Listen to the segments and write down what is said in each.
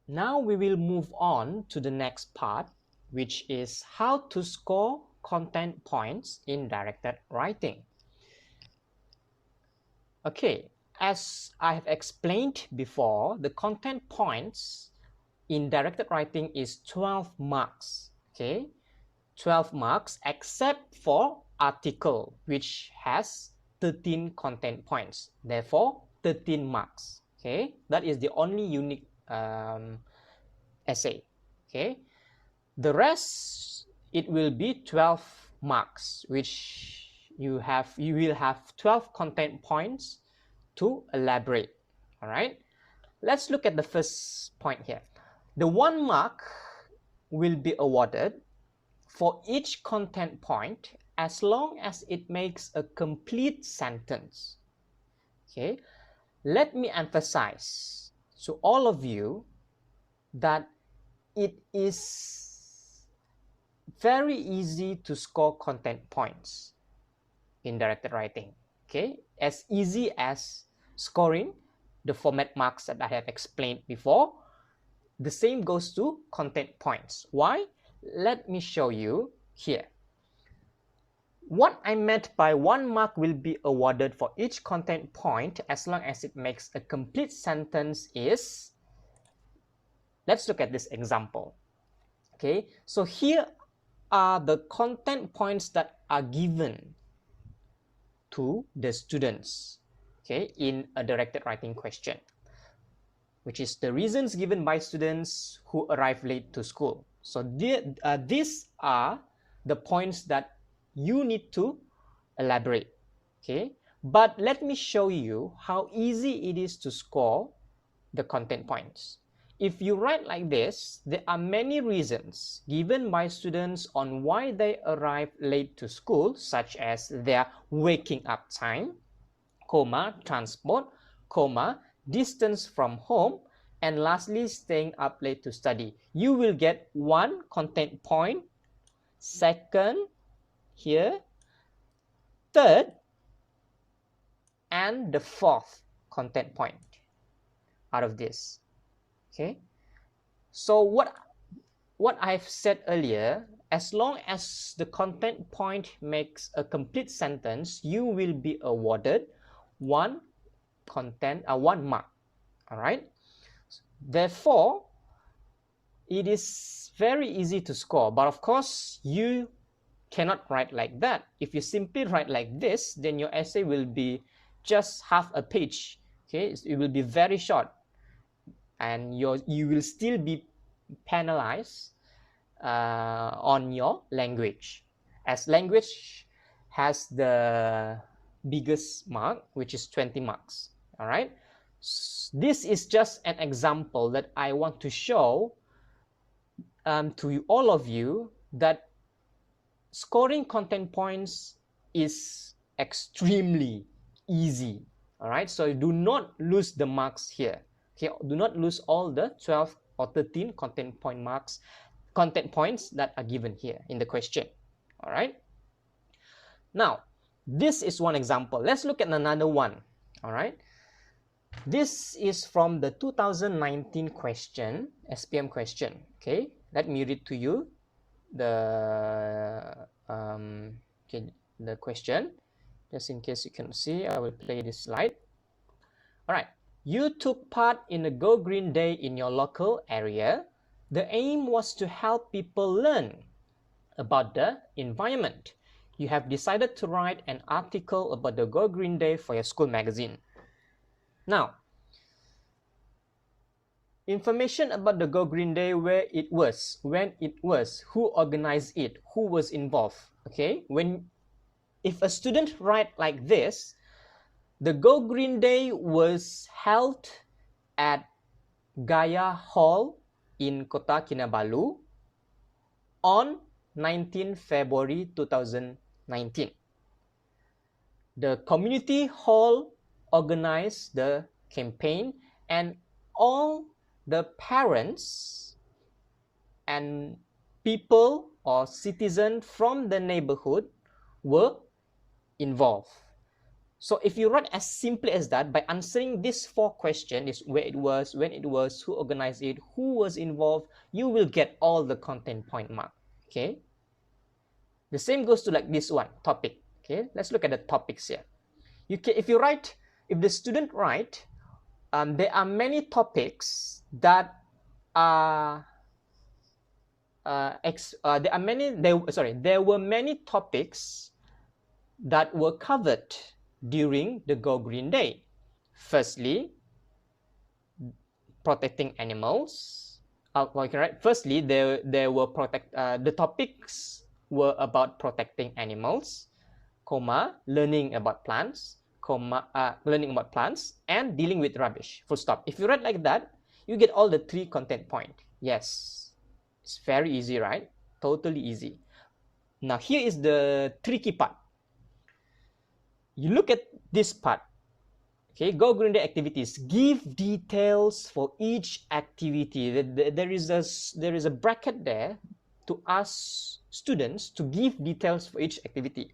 Now we will move on to the next part, which is how to score content points in directed writing. Okay, as I have explained before, the content points in directed writing is 12 marks. Okay, 12 marks except for article, which has 13 content points, therefore 13 marks. Okay, that is the only unique essay. Okay, the rest, it will be 12 marks, which you will have 12 content points to elaborate. All right, let's look at the first point here. The 1 mark will be awarded for each content point as long as it makes a complete sentence. Okay, let me emphasize to all of you that it is very easy to score content points in directed writing. Okay, as easy as scoring the format marks that I have explained before. The same goes to content points. Why? Let me show you here. What I meant by 1 mark will be awarded for each content point as long as it makes a complete sentence is, let's look at this example. Okay, so here are the content points that are given to the students, okay, in a directed writing question, which is the reasons given by students who arrive late to school. So these are the points that you need to elaborate. Okay, but let me show you how easy it is to score the content points. If you write like this, there are many reasons given by students on why they arrive late to school, such as their waking up time, comma, transport, comma, distance from home, and lastly, staying up late to study. You will get 1 content point, second here, third, and the 4th content point out of this. Okay, so what I've said earlier, as long as the content point makes a complete sentence, you will be awarded 1 mark. All right, therefore it is very easy to score, but of course you cannot write like that. If you simply write like this, then your essay will be just half a page. Okay, it will be very short, and you will still be penalized on your language, as language has the biggest mark, which is 20 marks. All right, this is just an example that I want to show to all of you that scoring content points is extremely easy. All right, so do not lose the marks here. Okay, do not lose all the 12 or 13 content points that are given here in the question. All right, now this is one example. Let's look at another one. All right, this is from the 2019 question, SPM question. Okay, let me read to you the question, just in case you can see. I will play this slide. All right, you took part in a Go Green Day in your local area. The aim was to help people learn about the environment. You have decided to write an article about the Go Green Day for your school magazine. Now, information about the Go Green Day, where it was, when it was, who organized it, who was involved. Okay, if a student write like this, the Go Green Day was held at Gaya Hall in Kota Kinabalu on 19 February 2019. The community hall organized the campaign, and all the parents and people or citizens from the neighborhood were involved. So if you write as simply as that, by answering this 4 questions, is where it was, when it was, who organized it, who was involved, you will get all the content point mark. Okay. The same goes to like this one, topic. Okay. Let's look at the topics here. You can, if you write, if the student write, there are many topics that are there were many topics that were covered during the Go Green Day. Firstly, protecting animals. Okay, right. Firstly, there were the topics were about protecting animals, comma, learning about plants, comma, learning about plants, and dealing with rubbish. Full stop. If you write like that, you get all the 3 content point. Yes, it's very easy, right? Totally easy. Now here is the tricky part. You look at this part. Okay, Go Green Day activities. Give details for each activity. There is a bracket there to ask students to give details for each activity.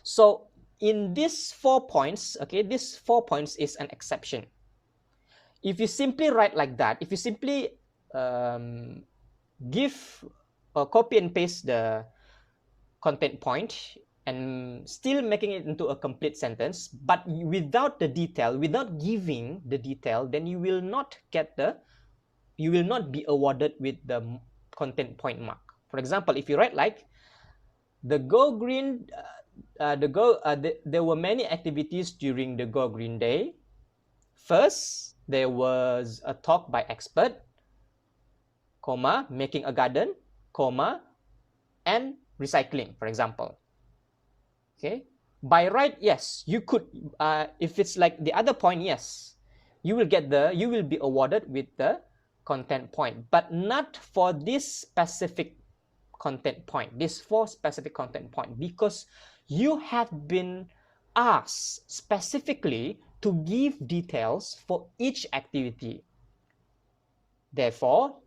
So in these 4 points, okay, this 4 points is an exception. If you simply write like that, if you simply give or copy and paste the content point and still making it into a complete sentence, but without the detail, without giving the detail, then you will not be awarded with the content point mark. For example, if you write like the Go Green, there were many activities during the Go Green Day. First, there was a talk by expert, comma, making a garden, comma, and recycling, for example. Okay, by right, yes, you could, if it's like the other point, yes, you will be awarded with the content point, but not for this specific content point, this 4 specific content point, because you have been asked specifically to give details for each activity. Therefore,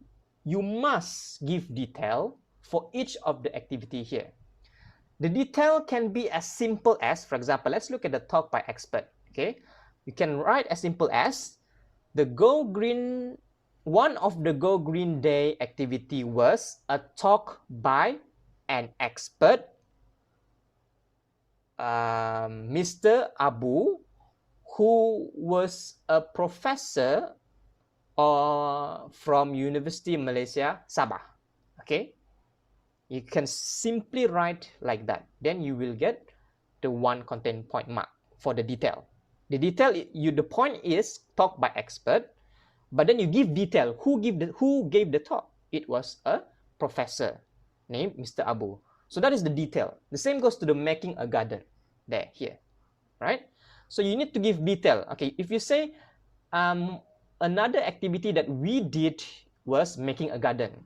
you must give detail for each of the activity here. The detail can be as simple as, for example, let's look at the talk by expert. Okay, you can write as simple as one of the Go Green Day activity was a talk by an expert, Mr. Abu, who was a professor from University of Malaysia, Sabah. Okay, you can simply write like that. Then you will get the 1 content point mark for the detail. The detail, the point is talk by expert, but then you give detail. Who gave the talk? It was a professor named Mr. Abu. So that is the detail. The same goes to the making a garden there, here, right? So you need to give detail. Okay, if you say another activity that we did was making a garden.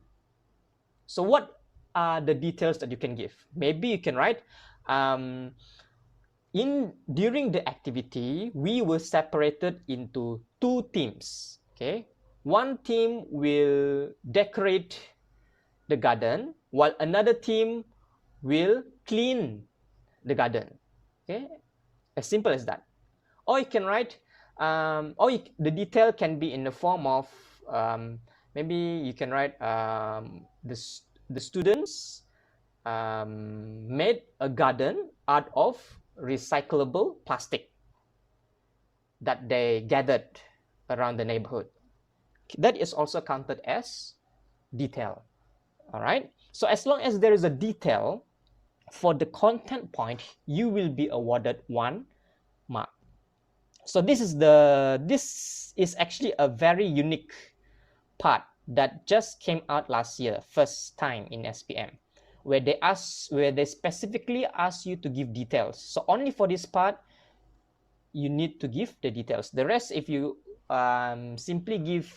So what are the details that you can give? Maybe you can write, during the activity, we were separated into 2 teams. Okay, one team will decorate the garden, while another team will clean the garden. Okay, as simple as that. Or you can write, the detail can be in the form of, maybe you can write, the students made a garden out of recyclable plastic that they gathered around the neighborhood. That is also counted as detail. All right. So as long as there is a detail for the content point, you will be awarded 1 mark. So this is actually a very unique part that just came out last year, first time in SPM, where they specifically ask you to give details. So only for this part, you need to give the details. The rest, if you simply give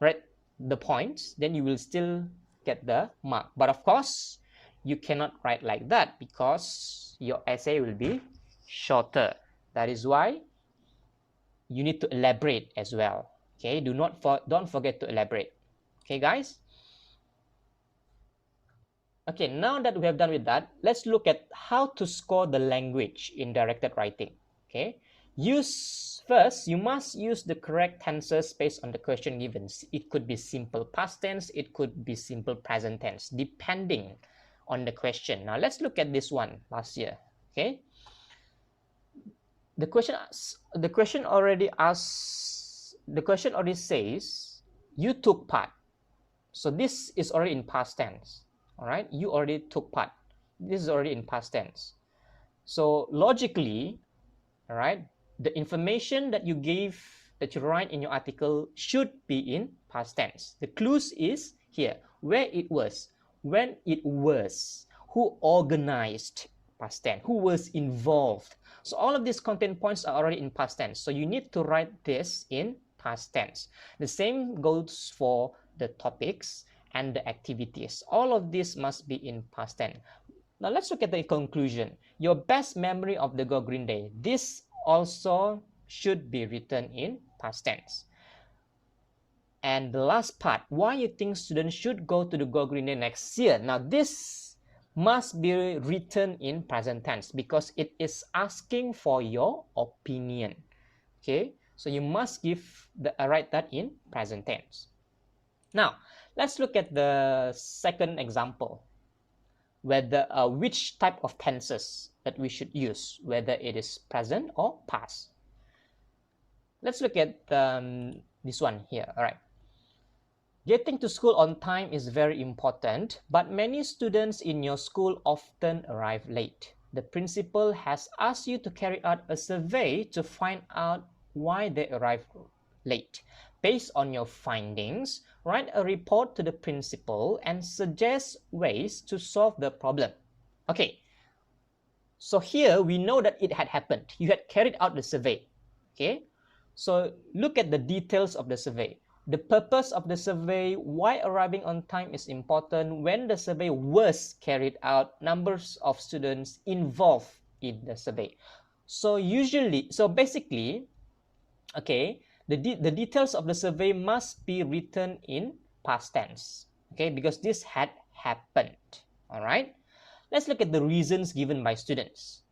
write the points, then you will still get the mark. But of course, you cannot write like that because your essay will be shorter. That is why you need to elaborate as well. Okay, don't forget to elaborate. Okay, guys. Okay, now that we have done with that, let's look at how to score the language in directed writing. Okay, first, you must use the correct tenses based on the question given. It could be simple past tense, it could be simple present tense, depending on the question. Now let's look at this one last year. Okay, the question already asks, the question already says you took part. So this is already in past tense. All right, you already took part. This is already in past tense. So logically, all right, the information that you gave, that you write in your article should be in past tense. The clues is here, where it was, when it was, who organized, past tense, who was involved. So all of these content points are already in past tense. So you need to write this in past tense. The same goes for the topics and the activities. All of this must be in past tense. Now let's look at the conclusion. Your best memory of the Go Green Day. This also should be written in past tense. And the last part, why you think students should go to the Go Green Day next year. Now this must be written in present tense because it is asking for your opinion. Okay, so you must write that in present tense. Now let's look at the second example, whether which type of tenses that we should use, whether it is present or past. Let's look at this one here. All right. Getting to school on time is very important, but many students in your school often arrive late. The principal has asked you to carry out a survey to find out why they arrive late. Based on your findings, write a report to the principal and suggest ways to solve the problem. Okay, so here we know that it had happened. You had carried out the survey. Okay, so look at the details of the survey. The purpose of the survey, why arriving on time is important, when the survey was carried out, numbers of students involved in the survey. So basically, okay, the details of the survey must be written in past tense, okay, because this had happened. All right, let's look at the reasons given by students.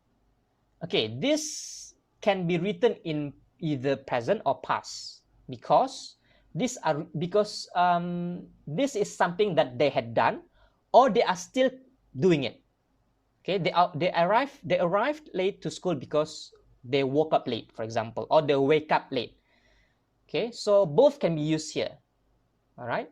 Okay, this can be written in either present or past because this is something that they had done or they are still doing it. Okay, they arrived late to school because they woke up late, for example, or they wake up late. Okay, so both can be used here. All right,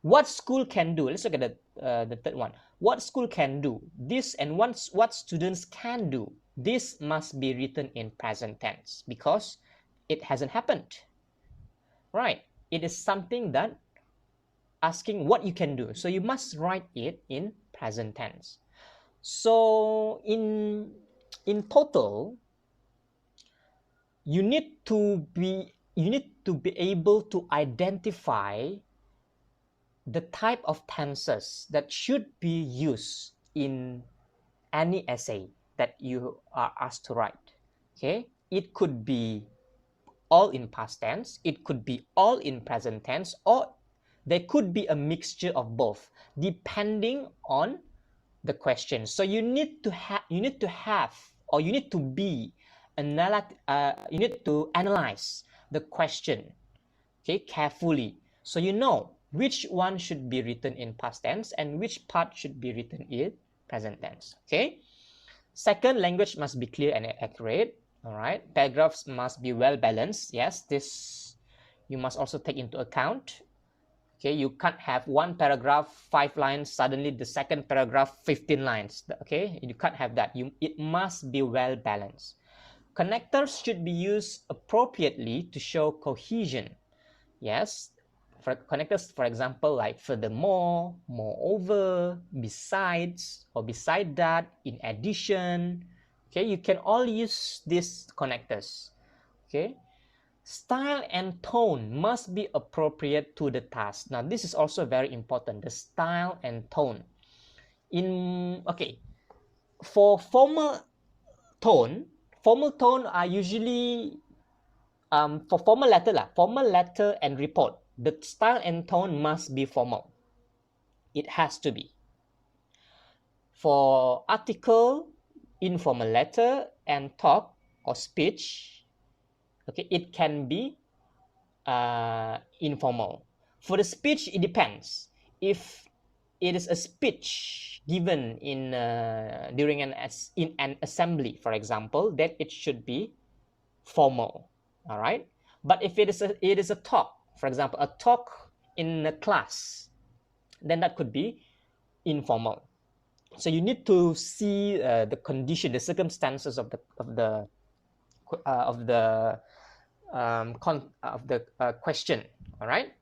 what school can do? Let's look at the third one. What school can do this, and what students can do. This must be written in present tense because it hasn't happened. Right? It is something that asking what you can do. So you must write it in present tense. So in total, you need to be able to identify the type of tenses that should be used in any essay that you are asked to write. Okay, it could be all in past tense, it could be all in present tense, or there could be a mixture of both depending on the question. So you need to have you need to analyze the question, okay, carefully, so you know which one should be written in past tense and which part should be written in present tense. Okay, second, language must be clear and accurate. All right, paragraphs must be well balanced. Yes, this you must also take into account. Okay, you can't have one paragraph 5 lines, suddenly the second paragraph 15 lines. Okay, you can't have that. It must be well balanced. Connectors should be used appropriately to show cohesion. Yes, for connectors, for example, like furthermore, moreover, besides, or beside that, in addition. Okay, you can all use these connectors. Okay, style and tone must be appropriate to the task. Now this is also very important, the style and tone. For formal tone are usually for formal letter and report, the style and tone must be formal. It has to be. For article, informal letter, and talk or speech, okay, it can be informal. For the speech, it depends. If it is a speech given in during in an assembly, for example, then it should be formal. All right. But if it is a talk, for example, a talk in a class, then that could be informal. So you need to see the condition, the circumstances of the question. All right.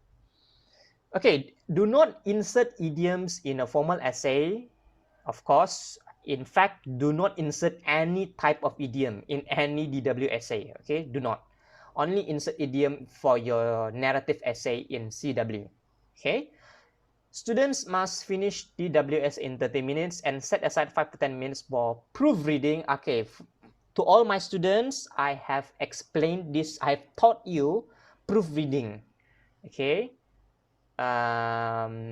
Okay. Do not insert idioms in a formal essay. Of course, in fact, do not insert any type of idiom in any DW essay. Okay, do not. Only insert idiom for your narrative essay in CW. Okay. Students must finish DWS in 30 minutes and set aside 5 to 10 minutes for proofreading. Okay, to all my students, I have explained this. I have taught you proofreading. Okay,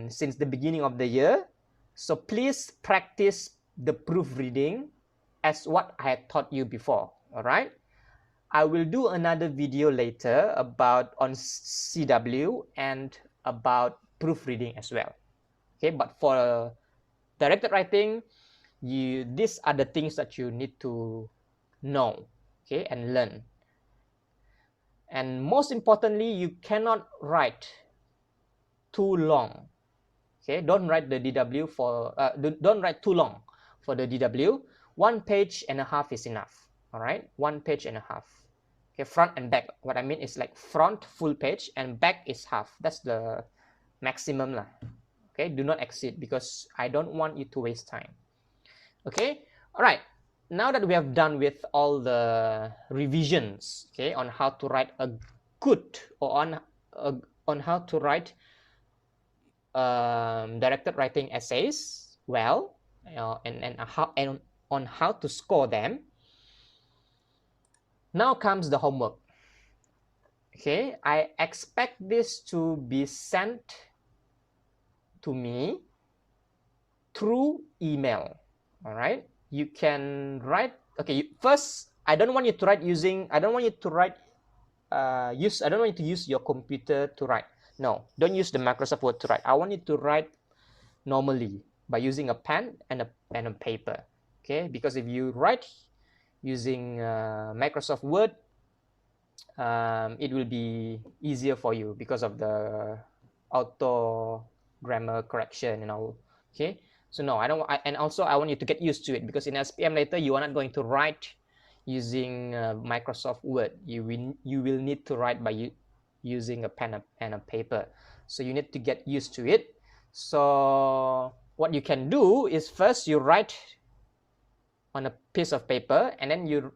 since the beginning of the year. So please practice the proofreading as what I had taught you before. All right. I will do another video later about on CW and about proofreading as well. Okay, but for directed writing, these are the things that you need to know, okay, and learn. And most importantly, you cannot write too long. Okay, don't write the DW for don't write too long for the DW. 1.5 pages is enough. All right, 1.5 pages. Okay, front and back. What I mean is like front full page and back is half. That's the maximum lah. Okay, do not exceed because I don't want you to waste time. Okay, all right. Now that we have done with all the revisions, okay, on how to write a good or on how to write directed writing essays well, and on how to score them. Now comes the homework. Okay, I expect this to be sent to me through email. All right, you can write. Okay, first, I don't want you to write using. I don't want you to write. I don't want you to use your computer to write. No, don't use the Microsoft Word to write. I want you to write normally by using a pen and a paper. Okay, because if you write using Microsoft Word, it will be easier for you because of the auto grammar correction and all. Okay, so no, I don't. And also I want you to get used to it because in SPM later you are not going to write using Microsoft Word. You will need to write by using a pen and a paper. So you need to get used to it. So what you can do is first you write on a piece of paper and then you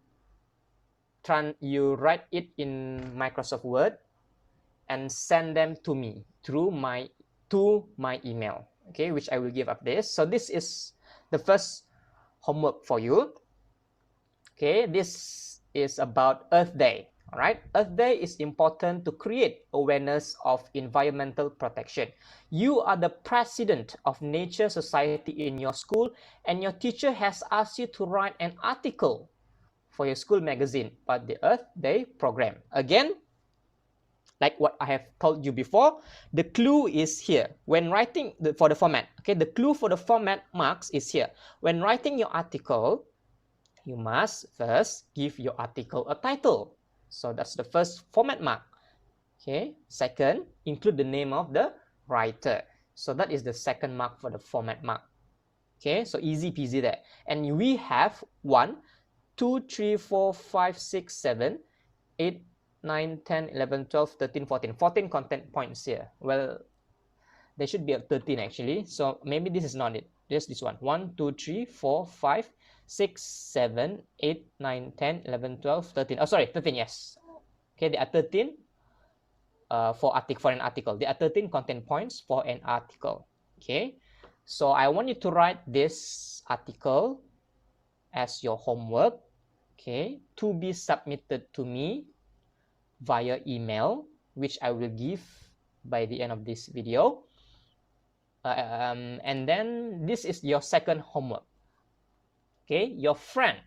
write it in Microsoft Word and send them to me through my email, okay, which I will give up this. So this is the first homework for you. Okay, this is about Earth Day. All right, Earth Day is important to create awareness of environmental protection. You are the president of Nature Society in your school, and your teacher has asked you to write an article for your school magazine about the Earth Day program. Again, like what I have told you before, the clue is here. When writing for the format, okay, the clue for the format marks is here. When writing your article, you must first give your article a title. So that's the first format mark. Okay. Second, include the name of the writer. So that is the second mark for the format mark. Okay. So easy peasy there. And we have 1, 2, 3, 4, 5, 6, 7, 8, 9, 10, 11, 12, 13, 14. 14 content points here. Well, there should be a 13 actually. So maybe this is not it. Just this one. 1, 2, 3, 4, 5, 6, 7, 8, 9, 10, 11, 12, 13. Oh, sorry, 13, yes. Okay, there are 13 for an article. There are 13 content points for an article. Okay, so I want you to write this article as your homework, okay, to be submitted to me via email, which I will give by the end of this video. And then this is your second homework. Okay, your friend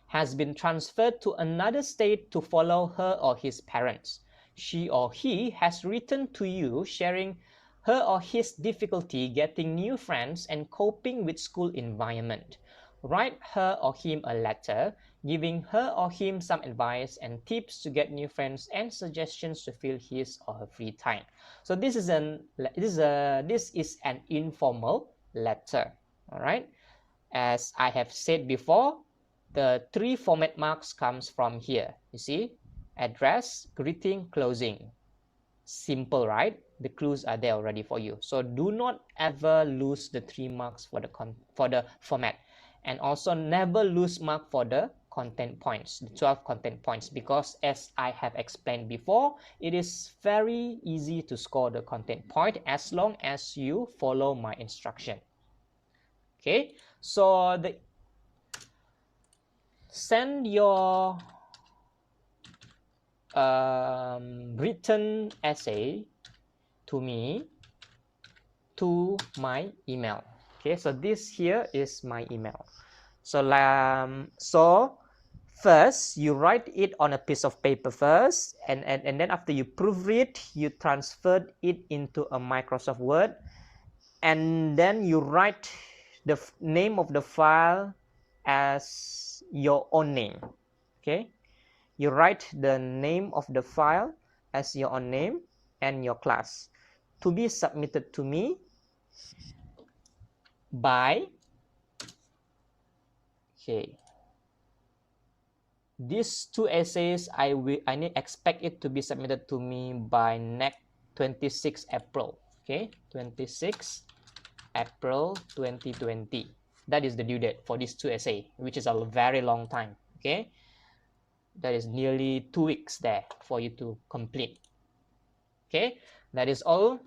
has been transferred to another state to follow her or his parents. She or he has written to you sharing her or his difficulty getting new friends and coping with school environment. Write her or him a letter giving her or him some advice and tips to get new friends and suggestions to fill his or her free time. So this is an informal letter. All right. As I have said before, the 3 format marks comes from here. You see, address, greeting, closing. Simple, right? The clues are there already for you. So do not ever lose the 3 marks for the format, and also never lose mark for the content points, the 12 content points, because as I have explained before, it is very easy to score the content point as long as you follow my instruction. Okay, so send your written essay to me to my email. Okay, so this here is my email. So first you write it on a piece of paper first, and then after you proofread, you transfer it into a Microsoft Word, and then you write the name of the file as your own name. Okay, you write the name of the file as your own name and your class to be submitted to me by, okay, these 2 essays I expect it to be submitted to me by next 26 April. Okay, 26 April 2020. That is the due date for these 2 essays, which is a very long time. Okay, that is nearly 2 weeks there for you to complete. Okay, that is all